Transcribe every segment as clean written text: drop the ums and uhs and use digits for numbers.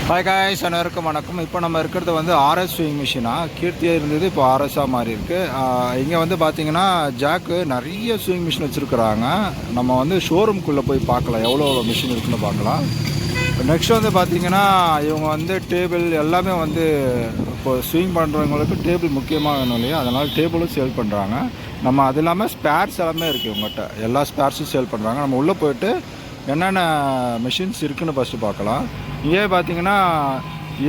Hi guys, அனைவருக்கும் வணக்கம். இப்போ நம்ம இருக்கிறது வந்து ஆர்எஸ் ஸ்விங் மிஷினாக கீர்த்தியாக இருந்தது, இப்போ ஆர்எஸ்ஸாக மாறி இருக்குது. இங்கே வந்து பார்த்திங்கன்னா ஜாக்கு நிறைய ஸ்விங் மிஷின் வச்சுருக்குறாங்க. நம்ம வந்து ஷோரூம்குள்ளே போய் பார்க்கலாம், எவ்வளோ மிஷின் இருக்குன்னு பார்க்கலாம். நெக்ஸ்ட் வந்து பார்த்திங்கன்னா இவங்க வந்து டேபிள் எல்லாமே வந்து இப்போ ஸ்விங் பண்ணுறவங்களுக்கு டேபிள் முக்கியமாக வேணும் இல்லையா, அதனால் டேபிளும் சேல் பண்ணுறாங்க. நம்ம அது இல்லாமல் ஸ்பேர்ஸ் எல்லாமே இருக்குது இவங்ககிட்ட, எல்லா ஸ்பேர்ஸும் சேல் பண்ணுறாங்க. நம்ம உள்ளே போய்ட்டு என்னென்ன மிஷின்ஸ் இருக்குதுன்னு ஃபஸ்ட்டு பார்க்கலாம். இங்கே பார்த்தீங்கன்னா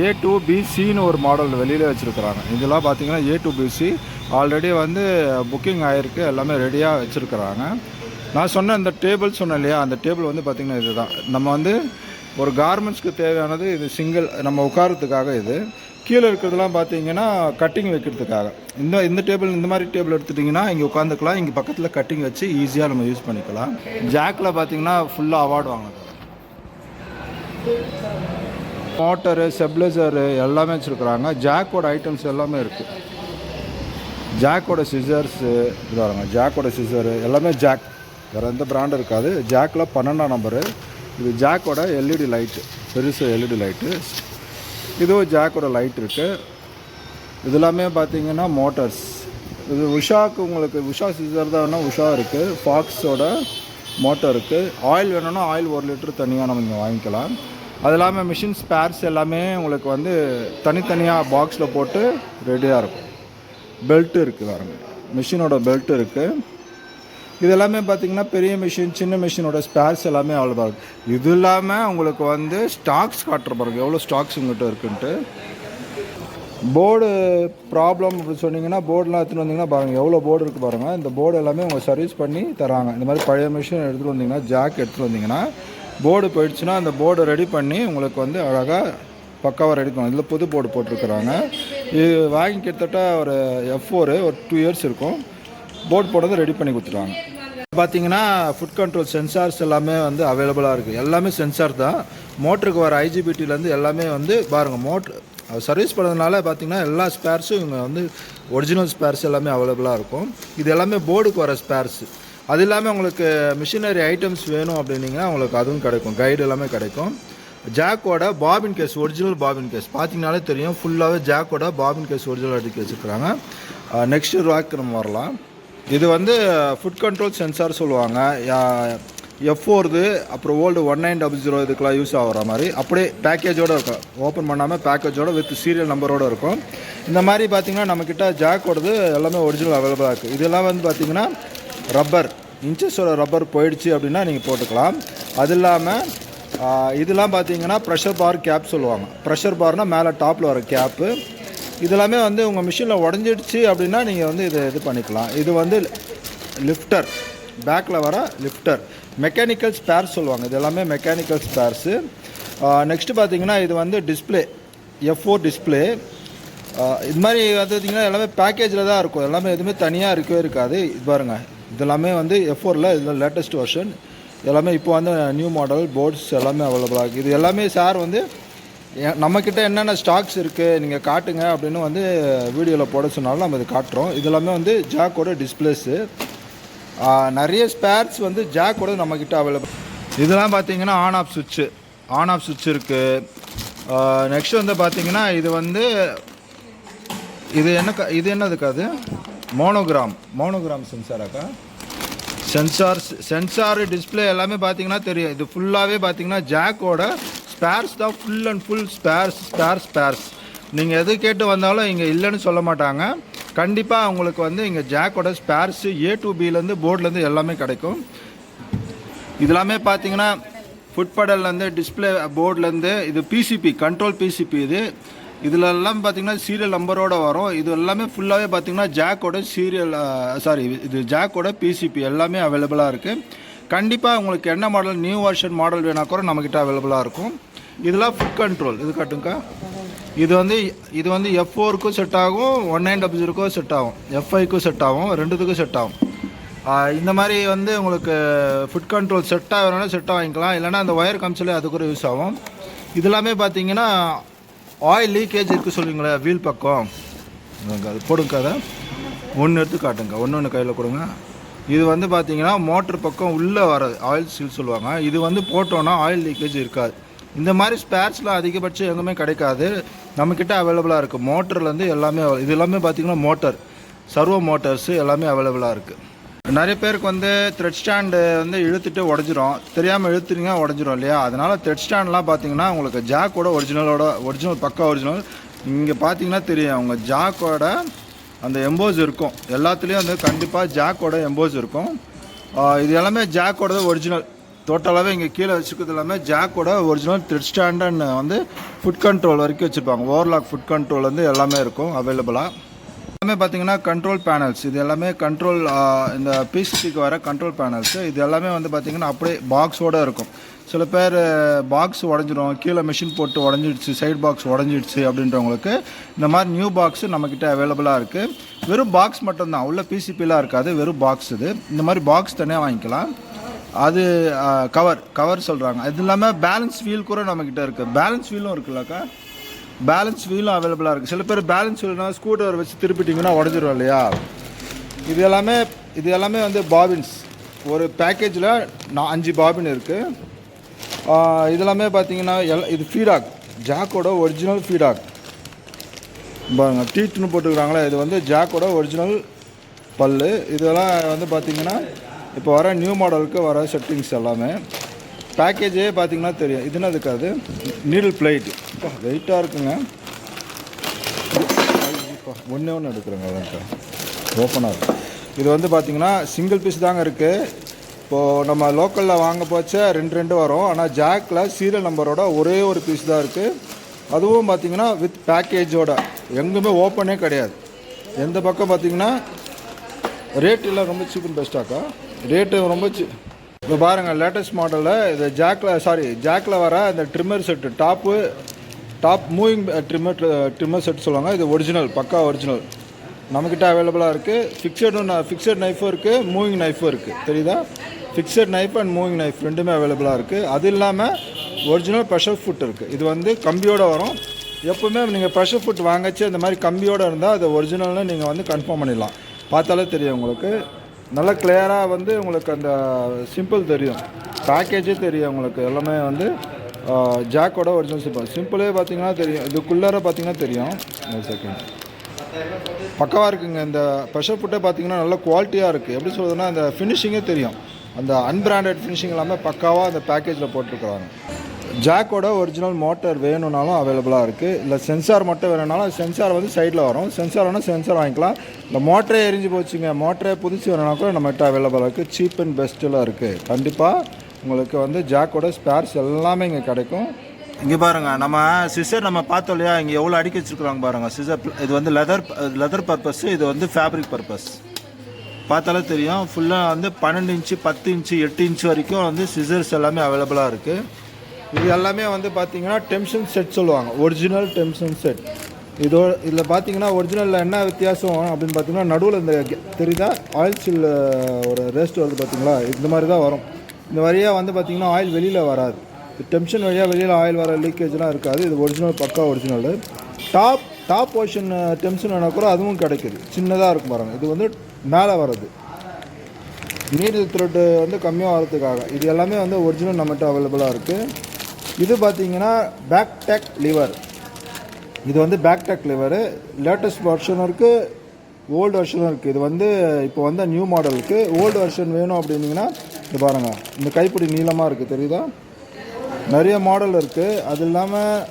A2BCன்னு ஒரு மாடல் வெளியில் வச்சுருக்குறாங்க. இதெல்லாம் பார்த்தீங்கன்னா A2BC ஆல்ரெடி வந்து புக்கிங் ஆகிருக்கு, எல்லாமே ரெடியாக வச்சுருக்குறாங்க. நான் சொன்ன இந்த டேபிள் சொன்னேன் இல்லையா, அந்த டேபிள் வந்து பார்த்திங்கன்னா இதுதான். நம்ம வந்து ஒரு கார்மெண்ட்ஸ்க்கு தேவையானது இது, சிங்கிள் நம்ம உட்காரத்துக்காக. இது கீழே இருக்கிறதுலாம் பார்த்தீங்கன்னா கட்டிங் வைக்கிறதுக்காக. இந்த டேபிள், இந்த மாதிரி டேபிள் எடுத்துட்டிங்கன்னா இங்கே உட்காந்துக்கலாம், இங்கே பக்கத்தில் கட்டிங் வச்சு ஈஸியாக நம்ம யூஸ் பண்ணிக்கலாம். ஜாக்கில் பார்த்தீங்கன்னா ஃபுல்லாக அவார்டு வாங்குது. மோட்டரு, ஸ்டெபிலைசரு எல்லாமே வச்சுருக்குறாங்க. ஜாக்கோட ஐட்டம்ஸ் எல்லாமே இருக்குது. ஜாக்கோட சிசர்ஸு இது வாங்க, ஜாக்கோட சிசரு எல்லாமே ஜாக், வேறு எந்த பிராண்டும் இருக்காது. ஜாக்கில் 12ஆம் நம்பரு. இது ஜாக்கோட எல்இடி லைட்டு, பெருசு எல்இடி லைட்டு. இதுவும் ஜாக்கோட லைட் இருக்குது. இது எல்லாமே பார்த்தீங்கன்னா மோட்டர்ஸ். இது உஷாவுக்கு, உங்களுக்கு உஷா சிசர் தான் வேணால் உஷா இருக்குது. ஃபாக்ஸோட மோட்டர் இருக்குது. ஆயில் வேணும்னா ஆயில் 1 லிட்டர் தனியாக நம்ம இங்கே வாங்கிக்கலாம். அது இல்லாமல் மிஷின் ஸ்பேர்ஸ் எல்லாமே உங்களுக்கு வந்து தனித்தனியாக பாக்ஸில் போட்டு ரெடியாக இருக்கும். பெல்ட்டு இருக்குது பாருங்க, மிஷினோட பெல்ட்டு இருக்குது. இது எல்லாமே பார்த்திங்கன்னா பெரிய மிஷின், சின்ன மிஷினோட ஸ்பேர்ஸ் எல்லாமே அவ்வளோதான் இருக்குது. இது இல்லாமல் உங்களுக்கு வந்து ஸ்டாக்ஸ் காட்டுற பாருங்க, எவ்வளோ ஸ்டாக்ஸ் உங்கள்கிட்ட இருக்குன்ட்டு. போர்டு ப்ராப்ளம் அப்படின்னு சொன்னீங்கன்னா போர்டெலாம் எடுத்துகிட்டு வந்தீங்கன்னா பாருங்கள் எவ்வளோ போர்டு இருக்குது பாருங்கள். இந்த போர்டு எல்லாமே அவங்க சர்வீஸ் பண்ணி தராங்க. இந்த மாதிரி பழைய மிஷின் எடுத்துகிட்டு வந்தீங்கன்னா, ஜாக் எடுத்துகிட்டு வந்தீங்கன்னா, போர்டு போயிடுச்சுன்னா அந்த போர்டை ரெடி பண்ணி உங்களுக்கு வந்து அழகாக பக்காவாக ரெடி பண்ணுவோம். இதில் புது போர்டு போட்டிருக்கிறாங்க. இது வாங்கி கிட்டத்தட்ட ஒரு F4 ஒரு 2 இயர்ஸ் இருக்கும். போர்டு போடுறது ரெடி பண்ணி கொடுத்துருவாங்க. பார்த்தீங்கன்னா ஃபுட் கண்ட்ரோல் சென்சார்ஸ் எல்லாமே வந்து அவைலபிளாக இருக்குது. எல்லாமே சென்சார் தான். மோட்டருக்கு வர IGBTலேருந்து எல்லாமே வந்து பாருங்கள், மோட்ரு சர்வீஸ் பண்ணுறதுனால பார்த்திங்கன்னா எல்லா ஸ்பேர்ஸும் இங்கே வந்து ஒரிஜினல் ஸ்பேர்ஸ் எல்லாமே அவைலபிளாக இருக்கும். இது எல்லாமே போர்டுக்கு வர ஸ்பேர்ஸு. அது இல்லாமல் உங்களுக்கு மிஷினரி ஐட்டம்ஸ் வேணும் அப்படின்னிங்கன்னா உங்களுக்கு அதுவும் கிடைக்கும், கைடு எல்லாமே கிடைக்கும். ஜாக்கோட bobbin case, original bobbin case பார்த்தீங்கனாலே தெரியும். ஃபுல்லாகவே ஜாக்கோட பாபின் கேஸ் ஒரிஜினல் எடுத்து வச்சுருக்குறாங்க. நெக்ஸ்ட்டு ராக் நம்ம வரலாம். இது வந்து ஃபுட் கண்ட்ரோல் சென்சார் சொல்லுவாங்க. F4 அப்புறம் ஓல்டு 1900 இதுக்கெலாம் யூஸ் ஆகிற மாதிரி அப்படியே பேக்கேஜோடு இருக்கும். ஓப்பன் பண்ணாமல் பேக்கேஜோடு வித் சீரியல் நம்பரோடு இருக்கும். இந்த மாதிரி பார்த்திங்கன்னா நம்மக்கிட்ட ஜாக்கோடது எல்லாமே ஒரிஜினல் அவைலபிளாக இருக்குது. இதெல்லாம் வந்து பார்த்திங்கன்னா ரப்பர், இன்ச்சஸோட ரப்பர் போயிடுச்சு அப்படின்னா நீங்கள் போட்டுக்கலாம். அது இல்லாமல் இதெல்லாம் பார்த்தீங்கன்னா ப்ரெஷர் பார் கேப் சொல்லுவாங்க. ப்ரெஷர் பார்னால் மேலே டாப்பில் வர கேப்பு. இதெல்லாமே வந்து உங்கள் மிஷினில் உடஞ்சிடுச்சு அப்படின்னா நீங்கள் வந்து இது பண்ணிக்கலாம். இது வந்து லிஃப்டர், பேக்கில் வர லிஃப்டர், மெக்கானிக்கல் ஸ்பேர்ஸ் சொல்லுவாங்க. இது எல்லாமே மெக்கானிக்கல் ஸ்பேர்ஸு. நெக்ஸ்ட்டு பார்த்தீங்கன்னா இது வந்து டிஸ்பிளே, F4 டிஸ்பிளே. இது மாதிரி பார்த்திங்கன்னா எல்லாமே பேக்கேஜில் தான் இருக்கும். எல்லாமே எதுவுமே தனியாக இருக்கவே இருக்காது. இது பாருங்கள், இதெல்லாமே வந்து F4ல் இதில் லேட்டஸ்ட் வெர்ஷன். எல்லாமே இப்போ வந்து நியூ மாடல் போர்ட்ஸ் எல்லாமே அவைலபிளாக இருக்குது. இது எல்லாமே சார் வந்து நம்மக்கிட்ட என்னென்ன ஸ்டாக்ஸ் இருக்குது நீங்கள் காட்டுங்க அப்படின்னு வந்து வீடியோவில் போட சொன்னாலும் நம்ம இது காட்டுறோம். இது எல்லாமே வந்து ஜாக்கோட டிஸ்பிளேஸு. நிறைய ஸ்பேர்ஸ் வந்து ஜாக்கோட நம்மக்கிட்ட அவைலபிள். இதெல்லாம் பார்த்தீங்கன்னா ஆன் ஆஃப் சுவிட்ச் இருக்குது. நெக்ஸ்ட் வந்து பார்த்தீங்கன்னா இது வந்து இது என்னதுக்கா, அது மோனோகிராம் சென்சாராக்கா. சென்சார் டிஸ்பிளே எல்லாமே பார்த்தீங்கன்னா தெரியும். இது ஃபுல்லாகவே பார்த்தீங்கன்னா ஜாக்கோட ஸ்பேர்ஸ் தான், ஃபுல் அண்ட் ஃபுல் ஸ்பேர்ஸ். நீங்கள் எது கேட்டு வந்தாலும் இங்கே இல்லைன்னு சொல்ல மாட்டாங்க. கண்டிப்பாக உங்களுக்கு வந்து இங்கே ஜாக்கோட ஸ்பேர்ஸு A2Bலேருந்து போர்ட்லேருந்து எல்லாமே கிடைக்கும். இதெல்லாமே பார்த்தீங்கன்னா ஃபுட் பெடல்லேருந்து டிஸ்பிளே போர்ட்லேருந்து இது PCP கண்ட்ரோல் PCP. இதில் எல்லாம் பார்த்திங்கன்னா சீரியல் நம்பரோடு வரும். இது எல்லாமே ஃபுல்லாகவே பார்த்திங்கன்னா ஜாக்கோட இது ஜாக்கோட PCP எல்லாமே அவைலபிளாக இருக்குது. கண்டிப்பாக உங்களுக்கு என்ன மாடல், நியூ வெர்ஷன் மாடல் வேணா கூட நம்மக்கிட்ட அவைலபிளாக இருக்கும். இதெல்லாம் ஃபுட் கண்ட்ரோல். இது காட்டுங்க. இது வந்து F4க்கும் செட் ஆகும், 1900க்கும் செட் ஆகும், F5க்கும் செட் ஆகும், ரெண்டுத்துக்கும் செட் ஆகும். இந்த மாதிரி வந்து உங்களுக்கு ஃபுட் கண்ட்ரோல் செட் ஆகணும்னா செட் வாங்கிக்கலாம். இல்லைனா அந்த ஒயர் கம்சலே அது கூட யூஸ் ஆகும். இது எல்லாமே பார்த்தீங்கன்னா ஆயில் லீக்கேஜ் இருக்குது சொல்லுவீங்களே வீல் பக்கம், அது போடுங்க. அதை ஒன்று எடுத்து காட்டுங்க, ஒன்று கையில் கொடுங்க. இது வந்து பார்த்தீங்கன்னா மோட்டர் பக்கம் உள்ளே வர ஆயில் சீல் சொல்லுவாங்க. இது வந்து போட்டோன்னா ஆயில் லீக்கேஜ் இருக்காது. இந்த மாதிரி ஸ்பேர்ஸ்லாம் அதிகபட்சம் எங்குமே கிடைக்காது, நம்மக்கிட்ட அவைலபிளாக இருக்குது. மோட்டர்லேருந்து எல்லாமே இது எல்லாமே பார்த்திங்கன்னா மோட்டர், சர்வோ மோட்டர்ஸு எல்லாமே அவைலபிளாக இருக்குது. நிறைய பேருக்கு வந்து த்ரெட் ஸ்டாண்டு வந்து இழுத்துட்டு உடஞ்சிரும், தெரியாமல் இழுத்துறீங்க உடஞ்சிரும் இல்லையா? அதனால் த்ரெட் ஸ்டாண்ட்லாம் பார்த்தீங்கன்னா உங்களுக்கு ஜாக்கோட ஒரிஜினல் பக்கா ஒரிஜினல். இங்கே பார்த்தீங்கன்னா தெரியும் அவங்க ஜாக்கோட அந்த எம்போஸ் இருக்கும், எல்லாத்துலேயும் வந்து கண்டிப்பாக ஜாக்கோட எம்போஸ் இருக்கும். இது எல்லாமே ஜாக்கோட ஒரிஜினல். டோட்டலாகவே இங்கே கீழே வச்சுக்கிறது எல்லாமே ஜாக்கோட ஒரிஜினல் த்ரெட் ஸ்டாண்டுன்னு வந்து ஃபுட் கண்ட்ரோல் வரைக்கும் வச்சுருப்பாங்க. ஓவர்லாக் ஃபுட் கண்ட்ரோல் வந்து எல்லாமே இருக்கும் அவைலபிளாக. எல்லாமே பார்த்தீங்கன்னா கண்ட்ரோல் பேனல்ஸ், இது எல்லாமே கண்ட்ரோல் இந்த பிசிபிக்கு வர கண்ட்ரோல் பேனல்ஸு. இது எல்லாமே வந்து பார்த்திங்கன்னா அப்படியே பாக்ஸோடு இருக்கும். சில பேர் பாக்ஸ் உடஞ்சிரும், கீழே மிஷின் போட்டு உடஞ்சிடுச்சு, சைட் பாக்ஸ் உடஞ்சிடுச்சு அப்படின்றவங்களுக்கு இந்த மாதிரி நியூ பாக்ஸு நம்மக்கிட்ட அவைலபிளாக இருக்குது. வெறும் பாக்ஸ் மட்டும்தான், உள்ள பிசிபிலாம் இருக்காது, வெறும் பாக்ஸ். இது இந்த மாதிரி பாக்ஸ் தனியாக வாங்கிக்கலாம். அது கவர் சொல்கிறாங்க. இது இல்லாமல் பேலன்ஸ் வீல் கூட நம்மக்கிட்ட இருக்குது. பேலன்ஸ் வீலும் இருக்குல்லக்கா, பேலன்ஸ் வீலும் அவைலபிளாக இருக்குது. சில பேர் பேலன்ஸ் வீல்னா ஸ்கூட்டர் வச்சு திருப்பிட்டிங்கன்னா உடஞ்சிரும் இல்லையா? இது எல்லாமே வந்து பாபின்ஸ். ஒரு பேக்கேஜில் 5 பாபின் இருக்குது. இதெல்லாமே பார்த்தீங்கன்னா இது ஃபீடாக், ஜாக்கோட ஒரிஜினல் ஃபீடாக் பாருங்க, டீட்னு போட்டுக்கிறாங்களே, இது வந்து ஜாக்கோட ஒரிஜினல் பல்லு. இதெல்லாம் வந்து பார்த்திங்கன்னா இப்போ வர நியூ மாடலுக்கு வர செட்டிங்ஸ் எல்லாமே. பேக்கேஜே பார்த்தீங்கன்னா தெரியும். இது என்ன இருக்காது, நீடில் பிளேட் வெயிட்டாக இருக்குங்க. ஒன்று எடுக்கிறேங்க, அதான் ஓப்பனாக இருக்குது. இது வந்து பார்த்திங்கன்னா சிங்கிள் பீஸ் தாங்க இருக்குது. இப்போது நம்ம லோக்கலில் வாங்க போச்சா 2 வரும், ஆனால் ஜாக்கில் சீரியல் நம்பரோட ஒரே ஒரு பீஸ் தான் இருக்குது. அதுவும் பார்த்திங்கன்னா வித் பேக்கேஜோட, எங்குமே ஓப்பனே கிடையாது. எந்த பக்கம் பார்த்திங்கன்னா ரேட் எல்லாம் ரொம்ப சீப் அண்ட் பெஸ்ட்டாக்கா, ரேட்டு ரொம்ப இப்போ பாருங்கள் லேட்டஸ்ட் மாடலில் இது ஜாக்கில் வர இந்த trimmer set, top moving trimmer set சொல்லுவாங்க. இது ஒரிஜினல், பக்கா ஒரிஜினல் நம்மக்கிட்ட அவைலபிளாக இருக்குது. ஃபிக்ஸட் நைஃபும் இருக்குது, மூவிங் நைஃபும் இருக்குது. தெரியுதா? Fixed knife and moving knife ரெண்டுமே அவைலபிளாக இருக்குது. அது இல்லாமல் ஒரிஜினல் ப்ரெஷர் ஃபுட் இருக்குது. இது வந்து கம்பியோடு வரும். எப்போவுமே நீங்கள் ப்ரெஷர் ஃபுட் வாங்கச்சு இந்த மாதிரி கம்பியோடு இருந்தால் அது ஒரிஜினல்னு நீங்கள் வந்து கன்ஃபார்ம் பண்ணிடலாம். பார்த்தாலே தெரியும் உங்களுக்கு, நல்லா கிளியராக வந்து உங்களுக்கு அந்த சிம்பிள் தெரியும், பேக்கேஜே தெரியும் உங்களுக்கு. எல்லாமே வந்து ஜாக்கோட ஒரிஜினல் சிம்பிளே பார்த்தீங்கன்னா தெரியும். இதுக்குள்ளார பார்த்தீங்கன்னா தெரியும். ஒரு செகண்ட், பக்கவாக இருக்குங்க. இந்த ப்ரெஷர் ஃபுட்டே பார்த்தீங்கன்னா நல்ல குவாலிட்டியாக இருக்குது. எப்படி சொல்கிறதுனா அந்த ஃபினிஷிங்கே தெரியும், அந்த அன்பிராண்டட் ஃபினிஷிங் எல்லாமே பக்காவாக அந்த பேக்கேஜில் போட்டிருக்கிறாங்க. ஜாக்கோட ஒரிஜினல் மோட்டர் வேணும்னாலும் அவைலபிளாக இருக்குது. இல்லை சென்சார் மட்டும் வேணும்னாலும் சென்சார் வந்து சைடில் வரும். சென்சார் வேணால் சென்சார் வாங்கிக்கலாம். இந்த மோட்டரே எரிஞ்சு போச்சுங்க, மோட்டரே புதுசு வேணும்னா கூட நம்மகிட்ட அவைலபிளாக இருக்குது. சீப் அண்ட் பெஸ்ட்டில் இருக்குது. கண்டிப்பாக உங்களுக்கு வந்து ஜாக்கோட ஸ்பேர்ஸ் எல்லாமே இங்கே கிடைக்கும். இங்கே பாருங்கள், நம்ம சிசர் நம்ம பார்த்தோம் இல்லையா, இங்கே எவ்வளோ அடிக்க வச்சுருக்குறாங்க பாருங்கள் சிசர். இது வந்து லெதர் பர்பஸ், இது வந்து ஃபேப்ரிக் பர்பஸ். பார்த்தாலே தெரியும். ஃபுல்லாக வந்து 12 இன்ச்சு, 10 இன்ச்சு, 8 இன்ச்சு வரைக்கும் வந்து சிசர்ஸ் எல்லாமே அவைலபிளாக இருக்குது. இது எல்லாமே வந்து பார்த்திங்கன்னா டெம்ஷன் செட் சொல்லுவாங்க, ஒரிஜினல் டெம்ஷன் செட். இதில் பார்த்தீங்கன்னா ஒரிஜினலில் என்ன வித்தியாசம் அப்படின்னு பார்த்தீங்கன்னா, நடுவில் இந்த தெரியுதா ஆயில் சில் ஒரு ரேஸ்ட் வருது பார்த்தீங்களா, இந்த மாதிரி தான் வரும். இந்த வழியாக வந்து பார்த்திங்கன்னா ஆயில் வெளியில் வராது. டெம்ஷன் வழியாக வெளியில் ஆயில் வர லீக்கேஜ்லாம் இருக்காது. இது ஒரிஜினல், பக்கா ஒரிஜினல். டாப் போர்ஷன் டெம்ஷன் வேணால் கூட அதுவும் கிடைக்குது, சின்னதாக இருக்கும் பாருங்கள். இது வந்து மேலே வர்றது, நீடில் த்ரெட்டு வந்து கம்மியாக வரதுக்காக. இது எல்லாமே வந்து ஒரிஜினல் நம்மகிட்ட அவைலபிளாக இருக்குது. இது பார்த்தீங்கன்னா பேக் டேக் லிவர். இது வந்து பேக் டேக் லிவரு. லேட்டஸ்ட் வெர்ஷனும் இருக்குது, ஓல்டு வெர்ஷனும் இருக்குது. இது வந்து இப்போ வந்த நியூ மாடலுக்கு. ஓல்டு வெர்ஷன் வேணும் அப்படின்னிங்கன்னா இது பாருங்கள், இந்த கைப்பிடி நீளமாக இருக்குது தெரியுதா, நிறைய மாடல் இருக்குது. அது இல்லாமல்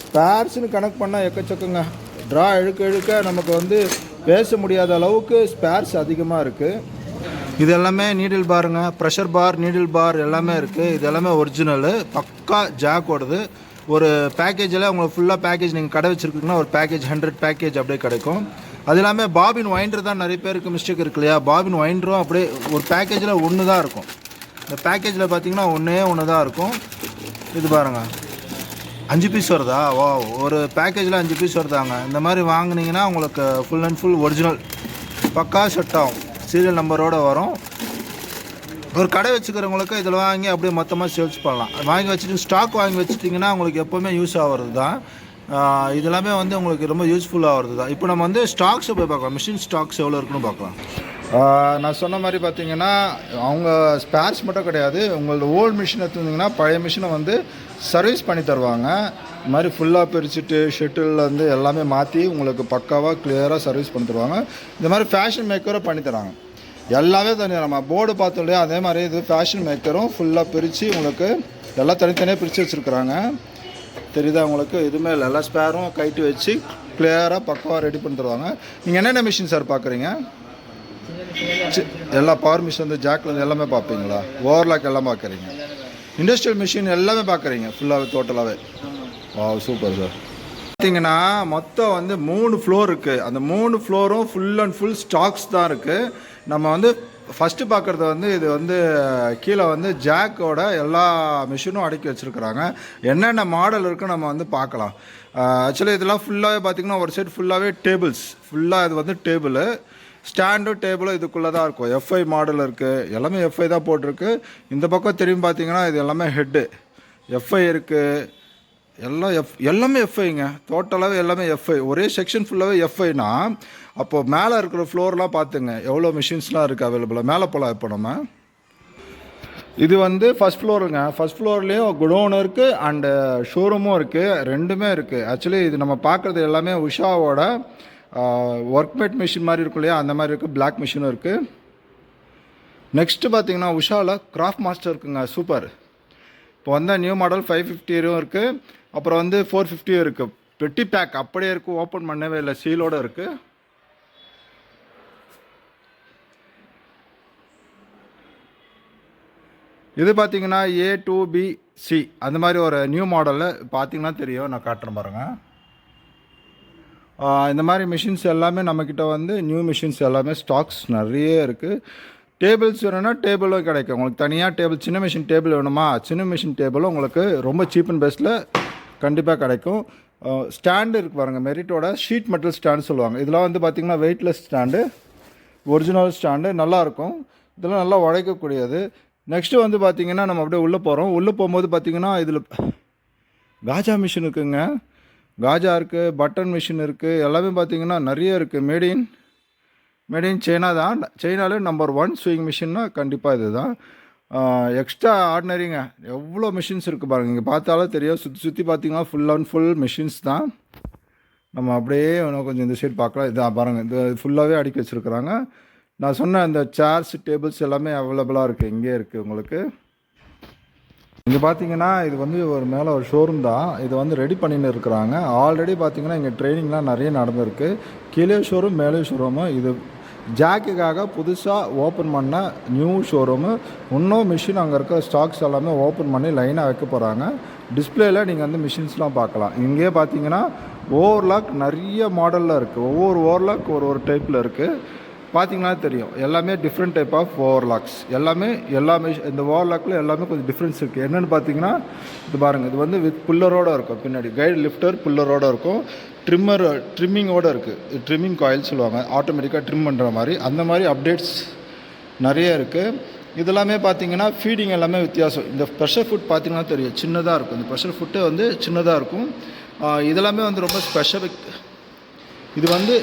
ஸ்பேர்ஸ்னு கனெக்ட் பண்ணால் எக்கச்சக்கங்க, ட்ரா இழுக்க நமக்கு வந்து பேச முடியாத அளவுக்கு ஸ்பேர்ஸ் அதிகமாக இருக்குது. இது எல்லாமே நீடில் பாருங்க, ப்ரெஷர் பார், நீடில் பார் எல்லாமே இருக்குது. இது எல்லாமே ஒரிஜினலு, பக்கா ஜாக்கோடது. ஒரு பேக்கேஜில் உங்களுக்கு ஃபுல்லாக பேக்கேஜ் நீங்கள் கடை வச்சுருக்கீங்கன்னா ஒரு பேக்கேஜ் 100 பேக்கேஜ் அப்படியே கிடைக்கும். அது இல்லாமல் பாபின் வைண்டர் தான் நிறைய பேருக்கு மிஸ்டேக் இருக்கு இல்லையா, பாபின் வைண்டரும் அப்படியே ஒரு பேக்கேஜில் ஒன்று தான் இருக்கும். இந்த பேக்கேஜில் பார்த்தீங்கன்னா ஒன்று தான் இருக்கும். இது பாருங்கள், 5 பீஸ் வருதா, வா, ஒரு பேக்கேஜில் 5 பீஸ் வருதாங்க. இந்த மாதிரி வாங்கினீங்கன்னா உங்களுக்கு ஃபுல் அண்ட் ஃபுல் ஒரிஜினல் பக்கா செட் ஆகும், சீரியல் நம்பரோடு வரும். ஒரு கடை வச்சுக்கிறவங்களுக்கு இதில் வாங்கி அப்படியே மொத்தமாக சேல்ஸ் பண்ணலாம். வாங்கி வச்சுட்டு ஸ்டாக் வாங்கி வச்சுட்டிங்கன்னா உங்களுக்கு எப்போவுமே யூஸ் ஆகிறது தான். இதெல்லாமே வந்து உங்களுக்கு ரொம்ப யூஸ்ஃபுல்லாக வருது தான். இப்போ நம்ம வந்து ஸ்டாக்ஸை போய் பார்க்கலாம், மிஷின் ஸ்டாக்ஸ் எவ்வளோ இருக்குன்னு பார்க்கலாம். நான் சொன்ன மாதிரி பார்த்தீங்கன்னா அவங்க ஸ்பேர்ஸ் மட்டும் கிடையாது, உங்களோட ஓல்டு மிஷின் எடுத்துருந்தீங்கன்னா பழைய மிஷினை வந்து சர்வீஸ் பண்ணி தருவாங்க. இந்த மாதிரி ஃபுல்லாக பிரிச்சுட்டு ஷெட்டில் வந்து எல்லாமே மாற்றி உங்களுக்கு பக்காவாக கிளியராக சர்வீஸ் பண்ணி தருவாங்க. இந்த மாதிரி ஃபேஷன் மேக்கரும் பண்ணி தராங்க. எல்லாமே தனியாக நம்ம போர்டு பார்த்தோம் இல்லையா, அதே மாதிரி இது ஃபேஷன் மேக்கரும் ஃபுல்லாக பிரித்து உங்களுக்கு எல்லாம் தனித்தனியாக பிரித்து வச்சுருக்குறாங்க. தெரியுதா உங்களுக்கு? எதுவுமே இல்லை, எல்லா ஸ்பேரும் கைட்டு வச்சு கிளியராக பக்காவாக ரெடி பண்ணி தருவாங்க. நீங்கள் என்னென்ன மிஷின் சார் பார்க்குறீங்க? எல்லா பவர் மிஷின் வந்து ஜாக்லேருந்து எல்லாமே பார்ப்பீங்களா? ஓவர்லாக் எல்லாம் பார்க்குறீங்க? இண்டஸ்ட்ரியல் மிஷின் எல்லாமே பார்க்குறீங்க ஃபுல்லாகவே டோட்டலாகவே? Super sir. பார்த்தீங்கன்னா மொத்தம் வந்து 3 ஃப்ளோர் இருக்குது. அந்த 3 ஃப்ளோரும் ஃபுல் அண்ட் ஃபுல் ஸ்டாக்ஸ் தான் இருக்குது. நம்ம வந்து ஃபஸ்ட்டு பார்க்குறது வந்து இது வந்து கீழே வந்து ஜாக்கோட எல்லா மிஷினும் அடுக்கி வச்சுருக்குறாங்க. என்னென்ன மாடல் இருக்குன்னு நம்ம வந்து பார்க்கலாம். ஆக்சுவலி இதெல்லாம் ஃபுல்லாகவே பார்த்திங்கன்னா ஒரு சைடு ஃபுல்லாகவே டேபிள்ஸ், ஃபுல்லாக இது வந்து டேபிள், ஸ்டாண்டும் டேபிளும் இதுக்குள்ளே தான் இருக்கும். எஃப்ஐ மாடல் இருக்குது, எல்லாமே எஃப்ஐ தான் போட்டிருக்கு. இந்த பக்கம் திரும்பி பார்த்தீங்கன்னா இது எல்லாமே ஹெட்டு எஃப்ஐ இருக்குது. எல்லாமே எஃப்ஐங்க, டோட்டலாகவே எல்லாமே எஃப்ஐ. ஒரே செக்ஷன் ஃபுல்லாகவே எஃப்ஐனா அப்போது மேலே இருக்கிற ஃப்ளோர்லாம் பார்த்துங்க எவ்வளோ மிஷின்ஸ்லாம் இருக்குது அவைலபிளாக. மேலே போகலாம் இப்போ நம்ம. இது வந்து ஃபஸ்ட் ஃப்ளோருங்க. ஃபஸ்ட் ஃப்ளோர்லேயும் குடோன் இருக்குது அண்டு ஷோரூமும் இருக்குது, ரெண்டுமே இருக்குது. ஆக்சுவலி இது நம்ம பார்க்குறது எல்லாமே உஷாவோட ஒர்க்மேட் மிஷின் மாதிரி இருக்கும் இல்லையா, அந்த மாதிரி இருக்குது. பிளாக் மிஷினும் இருக்குது. நெக்ஸ்ட்டு பார்த்தீங்கன்னா உஷாவில் கிராஃப்ட் மாஸ்டர் இருக்குங்க, சூப்பர். இப்போ வந்து நியூ மாடல் 550 இருக்குது, அப்புறம் வந்து 450 இருக்குது. பெட்டி பேக் அப்படியே இருக்குது, ஓப்பன் பண்ணவே இல்லை, சீலோடு இருக்குது. இது பார்த்தீங்கன்னா A2BC அந்த மாதிரி ஒரு நியூ மாடலில் பார்த்தீங்கன்னா தெரியும், நான் காட்டுறேன் பாருங்கள். இந்த மாதிரி மிஷின்ஸ் எல்லாமே நம்மக்கிட்ட வந்து நியூ மிஷின்ஸ் எல்லாமே ஸ்டாக்ஸ் நிறைய இருக்குது. டேபிள்ஸ் வேணும்னா டேபிளும் கிடைக்கும் உங்களுக்கு. தனியாக டேபிள், சின்ன மிஷின் டேபிள் வேணுமா, சின்ன மிஷின் டேபிளும் உங்களுக்கு ரொம்ப சீப் அண்ட் பெஸ்ட்டில் கண்டிப்பாக கிடைக்கும். ஸ்டாண்டு இருக்குது பாருங்கள், மெரிட்டோட ஷீட் மெட்டல் ஸ்டாண்டு சொல்லுவாங்க. இதெல்லாம் வந்து பார்த்திங்கன்னா வெயிட்லெஸ் ஸ்டாண்டு, ஒரிஜினல் ஸ்டாண்டு, நல்லாயிருக்கும். இதெல்லாம் நல்லா உழைக்கக்கூடியது. நெக்ஸ்ட்டு வந்து பார்த்திங்கன்னா நம்ம அப்படியே உள்ளே போகிறோம். உள்ளே போகும்போது பார்த்திங்கன்னா இதில் காஜா மிஷின் இருக்குங்க, காஜா இருக்குது, பட்டன் மிஷின் இருக்குது, எல்லாமே பார்த்திங்கன்னா நிறைய இருக்குது. மேட் இன் சைனா தான். சைனாலே நம்பர் 1 ஸ்விங் மிஷின்னா கண்டிப்பாக இது தான். எக்ஸ்ட்ரா ஆர்டினரிங்க, எவ்வளோ மிஷின்ஸ் இருக்குது பாருங்கள். இங்கே பார்த்தாலே தெரியும், சுற்றி பார்த்திங்கன்னா ஃபுல் அண்ட் ஃபுல் மிஷின்ஸ் தான். நம்ம அப்படியே இன்னும் கொஞ்சம் இந்த சைடு பார்க்கலாம். இதான் பாருங்கள், இது ஃபுல்லாகவே அடுக்கி வச்சுருக்குறாங்க. நான் சொன்ன அந்த சேர்ஸ் டேபிள்ஸ் எல்லாமே அவைலபிளாக இருக்குது, இங்கே இருக்குது உங்களுக்கு. இங்கே பார்த்தீங்கன்னா இது வந்து ஒரு மேலே ஒரு ஷோரூம் தான். இது வந்து ரெடி பண்ணின்னு இருக்கிறாங்க. ஆல்ரெடி பார்த்தீங்கன்னா இங்கே ட்ரைனிங்லாம் நிறைய நடந்திருக்கு. கீழே ஷோரூம், மேலே ஷோரூமு. இது ஜாக்குக்காக புதுசாக ஓப்பன் பண்ண நியூ ஷோரூமு. இன்னும் மிஷின் அங்கே இருக்க ஸ்டாக்ஸ் எல்லாமே ஓப்பன் பண்ணி லைனாக வைக்க போகிறாங்க. டிஸ்பிளேயில் நீங்கள் வந்து மிஷின்ஸ்லாம் பார்க்கலாம். இங்கேயே பார்த்தீங்கன்னா ஓவர்லாக் நிறைய மாடலில் இருக்குது. ஒவ்வொரு ஓவர்லாக் ஒரு டைப்பில் இருக்குது. பார்த்தீங்கன்னா தெரியும், எல்லாமே டிஃப்ரெண்ட் டைப் ஆஃப் ஓவர்லாக்ஸ். எல்லாமே இந்த ஓவர்லாக்கில் எல்லாமே கொஞ்சம் டிஃப்ரென்ஸ் இருக்குது. என்னென்னு பார்த்தீங்கன்னா இது பாருங்கள், இது வந்து வித் புல்லரோடு இருக்கும். பின்னாடி கைடு லிஃப்டர் புல்லரோடு இருக்கும். ட்ரிம்மிங்கோடு இருக்குது. ட்ரிம்மிங் காயில் சொல்லுவாங்க, ஆட்டோமேட்டிக்காக ட்ரிம் பண்ணுற மாதிரி. அந்த மாதிரி அப்டேட்ஸ் நிறைய இருக்குது. இதெல்லாமே பார்த்தீங்கன்னா ஃபீடிங் எல்லாமே வித்தியாசம். இந்த ப்ரெஷர் ஃபுட் பார்த்தீங்கன்னா தெரியும், சின்னதாக இருக்கும். இந்த ப்ரெஷர் ஃபுட்டே வந்து சின்னதாக இருக்கும். இதெல்லாமே வந்து ரொம்ப ஸ்பெஷபிக். இது வந்து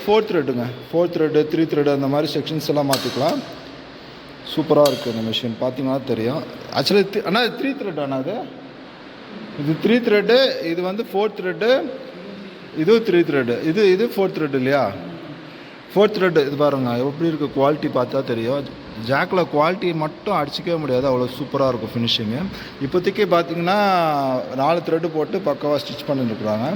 4 த்ரெட்டுங்க, 4 த்ரெட்டு, 3 த்ரெட்டு, அந்த மாதிரி செக்ஷன்ஸ் எல்லாம் மாற்றிக்கலாம். சூப்பராக இருக்குது இந்த மிஷின், பார்த்தீங்கன்னா தெரியும். ஆக்சுவலி ஆனால் 3 த்ரெட். ஆனால் இது 3 த்ரெட்டு, இது வந்து 4 த்ரெட்டு, இதுவும் 3 த்ரெட்டு, இது 4 த்ரெட் இல்லையா, 4 த்ரெட்டு. இது பாருங்கள் எப்படி இருக்குது, குவாலிட்டி பார்த்தா தெரியும். ஜாக்கில் குவாலிட்டி மட்டும் அடிச்சிக்கவே முடியாது, அவ்வளோ சூப்பராக இருக்கும் ஃபினிஷிங்கு. இப்போதைக்கு பார்த்தீங்கன்னா 4 த்ரெட்டு போட்டு பக்காவாக ஸ்டிச் பண்ணிட்டுருக்குறாங்க.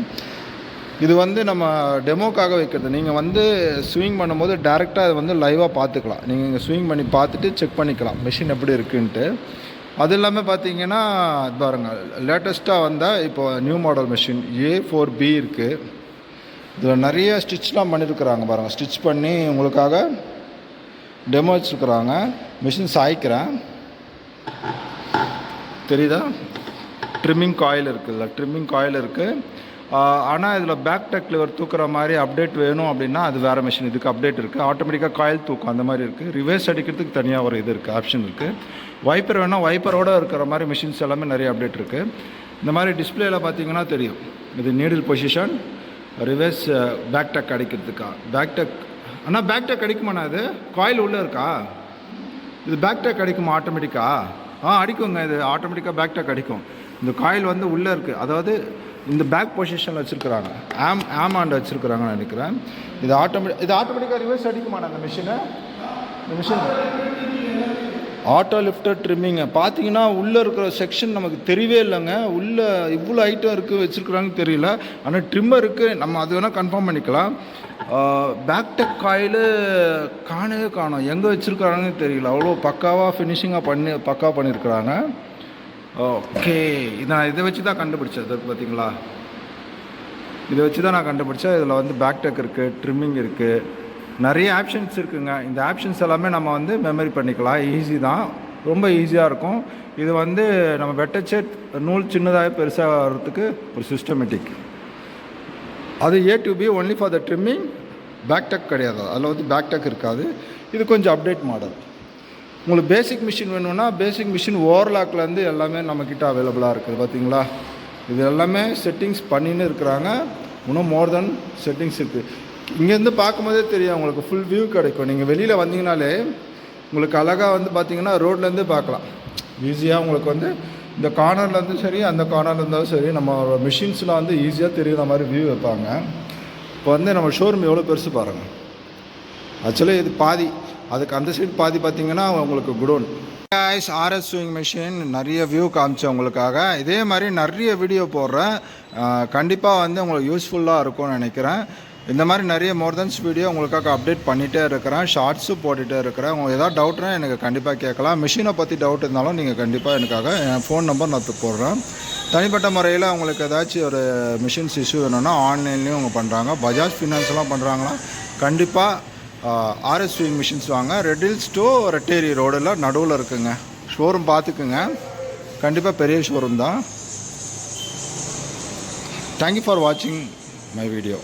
இது வந்து நம்ம டெமோக்காக வைக்கிறது. நீங்கள் வந்து ஸ்விங் பண்ணும்போது டேரெக்டாக அது வந்து லைவாக பார்த்துக்கலாம். நீங்கள் இங்கே ஸ்விங் பண்ணி பார்த்துட்டு செக் பண்ணிக்கலாம் மிஷின் எப்படி இருக்குன்ட்டு. அது இல்லாமல் பார்த்தீங்கன்னா பாருங்கள், லேட்டஸ்ட்டாக வந்தால் இப்போ நியூ மாடல் மிஷின் A4B இருக்குது. இதில் நிறைய ஸ்டிச்லாம் பண்ணியிருக்கிறாங்க பாருங்கள். ஸ்டிச் பண்ணி உங்களுக்காக டெமோ வச்சுருக்குறாங்க. மிஷின் சாய்க்கிறேன், தெரியுதா? ட்ரிம்மிங் காயில் இருக்குல்ல, ட்ரிம்மிங் காயில் இருக்குது. ஆனால் இதில் பேக் டக் லிவர் தூக்குற மாதிரி அப்டேட் வேணும் அப்படின்னா அது வேறு மிஷின். இதுக்கு அப்டேட் இருக்குது. ஆட்டோமேட்டிக்காக காயில் தூக்கும் அந்த மாதிரி இருக்குது. ரிவர்ஸ் அடிக்கிறதுக்கு தனியாக ஒரு இது இருக்குது, ஆப்ஷன் இருக்குது. வைப்பர் வேணால் வைப்பரோடு இருக்கிற மாதிரி மிஷின்ஸ் எல்லாமே நிறைய அப்டேட் இருக்குது. இந்த மாதிரி டிஸ்பிளேயில் பார்த்தீங்கன்னா தெரியும், இது நீடில் பொசிஷன், ரிவர்ஸ் பேக் டக் அடிக்கிறதுக்கா. பேக் டக் அண்ணா பேக் டேக் அடிக்குமாண்ணா இது காயில் உள்ளே இருக்கா இது பேக் டேக் அடிக்குமா ஆட்டோமேட்டிக்காக அடிக்குங்க இது ஆட்டோமேட்டிக்காக பேக் டேக் அடிக்கும் இந்த காயில் வந்து உள்ளே இருக்குது அதாவது இந்த பேக் பொசிஷனில் வச்சுருக்குறாங்க ஆமாண்டு வச்சுருக்குறாங்கன்னு நினைக்கிறேன் இது ஆட்டோமேட்டிக்காக ரிவர்ஸ் அடிக்குமாண்ணா இந்த மிஷின் ஆட்டோ லிஃப்டர் ட்ரிம்மிங்க பார்த்தீங்கன்னா உள்ளே இருக்கிற செக்ஷன் நமக்கு தெரியவே இல்லைங்க உள்ளே இவ்வளோ ஐட்டம் இருக்குது வச்சுருக்குறாங்கன்னு தெரியல ஆனால் ட்ரிம்மர் இருக்குது நம்ம அது வேணால் கன்ஃபார்ம் பண்ணிக்கலாம் பேக் டெக் காயில் காணோம் எங்கே வச்சுருக்காங்கன்னு தெரியல அவ்வளோ பக்காவாக ஃபினிஷிங்காக பக்காவாக பண்ணியிருக்கிறாங்க ஓகே நான் இதை வச்சு தான் கண்டுபிடிச்சேன் இது பார்த்தீங்களா இதை வச்சு தான் நான் கண்டுபிடிச்சேன் இதில் வந்து பேக் டெக் இருக்குது ட்ரிம்மிங் இருக்குது நிறைய ஆப்ஷன்ஸ் இருக்குங்க இந்த ஆப்ஷன்ஸ் எல்லாமே நம்ம வந்து மெமரி பண்ணிக்கலாம் ஈஸி தான் ரொம்ப ஈஸியாக இருக்கும் இது வந்து நம்ம வெட்டச்சே நூல் சின்னதாக பெருசாக வர்றதுக்கு ஒரு சிஸ்டமேட்டிக் அது A to B only for the trimming back deck கிடையாது அதில் வந்து பேக் டெக் இருக்காது இது கொஞ்சம் அப்டேட் மாடல் உங்களுக்கு பேசிக் மிஷின் வேணும்னா பேசிக் மிஷின் ஓவர்லாக்லேருந்து எல்லாமே நம்மக்கிட்ட அவைலபிளாக இருக்குது பார்த்தீங்களா இது எல்லாமே செட்டிங்ஸ் பண்ணின்னு இருக்கிறாங்க இன்னும் மோர் தென் செட்டிங்ஸ் இருக்குது இங்கேருந்து பார்க்கும்போதே தெரியும் உங்களுக்கு ஃபுல் வியூ கிடைக்கும் நீங்கள் வெளியில் வந்தீங்கனாலே உங்களுக்கு அழகாக வந்து பார்த்தீங்கன்னா ரோட்லேருந்து பார்க்கலாம் ஈஸியாக உங்களுக்கு வந்து இந்த கார்னர்லேருந்து சரி அந்த கார்னர்லேருந்தாலும் சரி நம்ம மிஷின்ஸில் வந்து ஈஸியாக தெரியுற மாதிரி வியூ வைப்பாங்க இப்போ வந்து நம்ம ஷோரூம் எவ்வளோ பெருசு பாருங்கள் ஆக்சுவலி இது பாதி அதுக்கு அந்த சைடு பாதி பார்த்தீங்கன்னா உங்களுக்கு குடோன் RS ஸ்விங் மிஷின் நிறைய வியூ காமிச்சேன் உங்களுக்காக இதே மாதிரி நிறைய வீடியோ போடுறேன் கண்டிப்பாக வந்து உங்களுக்கு யூஸ்ஃபுல்லாக இருக்கும்னு நினைக்கிறேன் இந்த மாதிரி நிறைய மோர் தென்ஸ் வீடியோ உங்களுக்காக அப்டேட் பண்ணிகிட்டே இருக்கிறேன் ஷார்ட்ஸும் போட்டுகிட்டே இருக்கிறேன் உங்களுக்கு ஏதாவது டவுட்னா எனக்கு கண்டிப்பாக கேட்கலாம் மிஷினை பற்றி டவுட் இருந்தாலும் நீங்கள் கண்டிப்பாக எனக்காக என் ஃபோன் நம்பர் நான் போடுறேன் தனிப்பட்ட முறையில் உங்களுக்கு ஏதாச்சும் ஒரு மிஷின்ஸ் இஷ்யூ வேணும்னா ஆன்லைன்லேயும் அவங்க பண்ணுறாங்க பஜாஜ் ஃபினான்ஸ்லாம் பண்ணுறாங்களா கண்டிப்பாக RS ஸ்விங் மிஷின்ஸ் வாங்க ரெட் ஹில்ஸ் டு ரெட்டேரி ரோடில் நடுவில் இருக்குங்க ஷோரூம் பார்த்துக்குங்க கண்டிப்பாக பெரிய ஷோரூம் தான் தேங்க்யூ ஃபார் வாட்சிங் மை வீடியோ